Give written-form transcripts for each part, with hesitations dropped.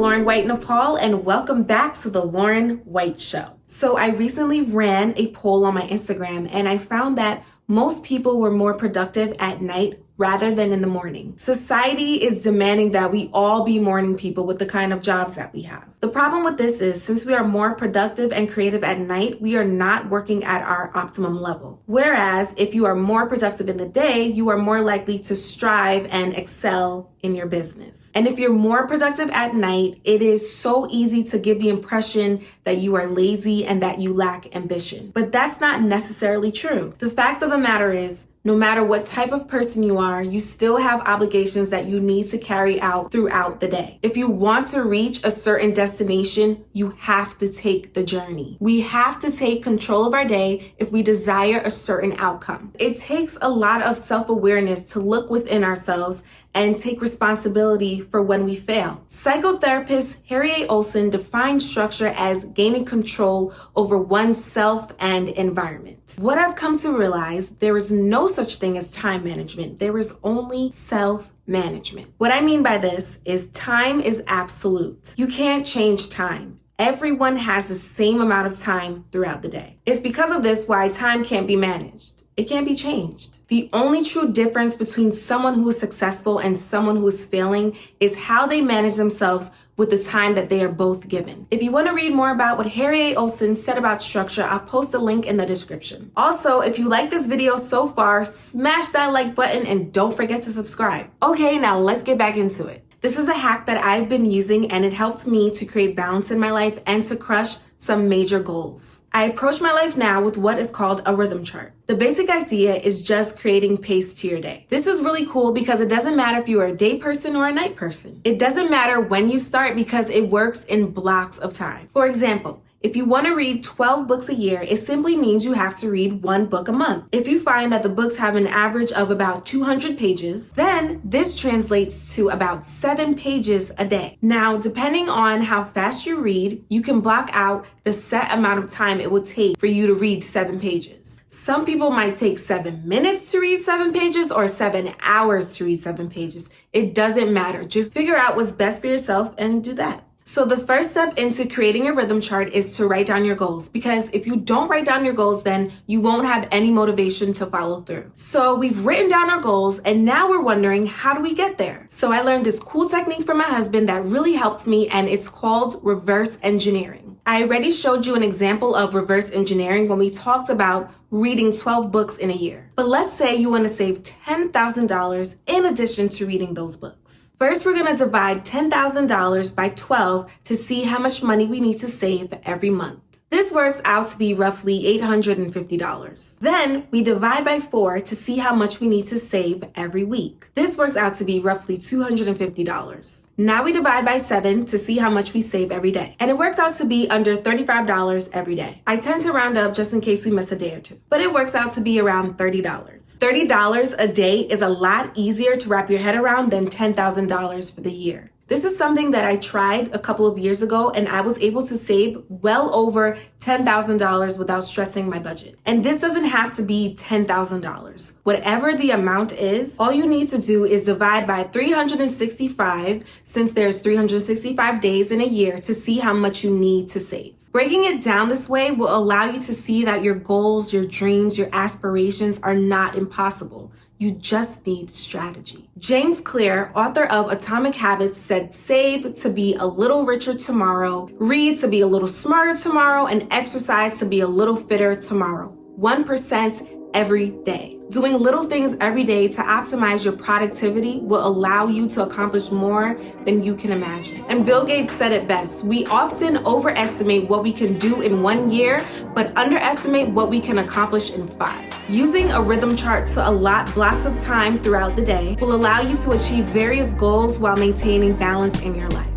Lauren White Nepal, and welcome back to the Lauren White Show. So I recently ran a poll on my Instagram, and I found that most people were more productive at night rather than in the morning. Society is demanding that we all be morning people with the kind of jobs that we have. The problem with this is, since we are more productive and creative at night, we are not working at our optimum level. Whereas if you are more productive in the day, you are more likely to strive and excel in your business. And if you're more productive at night, it is so easy to give the impression that you are lazy and that you lack ambition. But that's not necessarily true. The fact of the matter is, no matter what type of person you are, you still have obligations that you need to carry out throughout the day. If you want to reach a certain destination, you have to take the journey. We have to take control of our day if we desire a certain outcome. It takes a lot of self-awareness to look within ourselves and take responsibility for when we fail. Psychotherapist Harry A. Olson defines structure as gaining control over oneself and environment. What I've come to realize, there is no such thing as time management. There is only self-management. What I mean by this is time is absolute. You can't change time. Everyone has the same amount of time throughout the day. It's because of this why time can't be managed. It can't be changed. The only true difference between someone who is successful and someone who is failing is how they manage themselves with the time that they are both given. If you want to read more about what Harry A. Olson said about structure, I'll post the link in the description. Also, if you like this video so far, smash that like button and don't forget to subscribe. Okay, now let's get back into it. This is a hack that I've been using, and it helped me to create balance in my life and to crush some major goals. I approach my life now with what is called a rhythm chart. The basic idea is just creating pace to your day. This is really cool because it doesn't matter if you are a day person or a night person. It doesn't matter when you start because it works in blocks of time. For example, if you want to read 12 books a year, it simply means you have to read one book a month. If you find that the books have an average of about 200 pages, then this translates to about 7 pages a day. Now, depending on how fast you read, you can block out the set amount of time it will take for you to read 7 pages. Some people might take 7 minutes to read 7 pages or 7 hours to read 7 pages. It doesn't matter. Just figure out what's best for yourself and do that. So the first step into creating a rhythm chart is to write down your goals, because if you don't write down your goals, then you won't have any motivation to follow through. So we've written down our goals, and now we're wondering, how do we get there? So I learned this cool technique from my husband that really helped me, and it's called reverse engineering. I already showed you an example of reverse engineering when we talked about reading 12 books in a year. But let's say you want to save $10,000 in addition to reading those books. First, we're going to divide $10,000 by 12 to see how much money we need to save every month. This works out to be roughly $850. Then we divide by 4 to see how much we need to save every week. This works out to be roughly $250. Now we divide by 7 to see how much we save every day. And it works out to be under $35 every day. I tend to round up just in case we miss a day or two, but it works out to be around $30. $30 a day is a lot easier to wrap your head around than $10,000 for the year. This is something that I tried a couple of years ago, and I was able to save well over $10,000 without stressing my budget. And this doesn't have to be $10,000. Whatever the amount is, all you need to do is divide by 365, since there's 365 days in a year, to see how much you need to save. Breaking it down this way will allow you to see that your goals, your dreams, your aspirations are not impossible. You just need strategy. James Clear, author of Atomic Habits, said save to be a little richer tomorrow, read to be a little smarter tomorrow, and exercise to be a little fitter tomorrow. 1% every day. Doing little things every day to optimize your productivity will allow you to accomplish more than you can imagine. And Bill Gates said it best: we often overestimate what we can do in 1 year, but underestimate what we can accomplish in 5. Using a rhythm chart to allot blocks of time throughout the day will allow you to achieve various goals while maintaining balance in your life.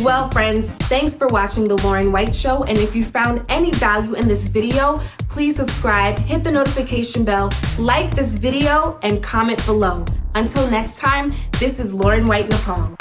Well, friends, thanks for watching The Lauren White Show, and if you found any value in this video, please subscribe, hit the notification bell, like this video, and comment below. Until next time, this is Lauren White Nepal.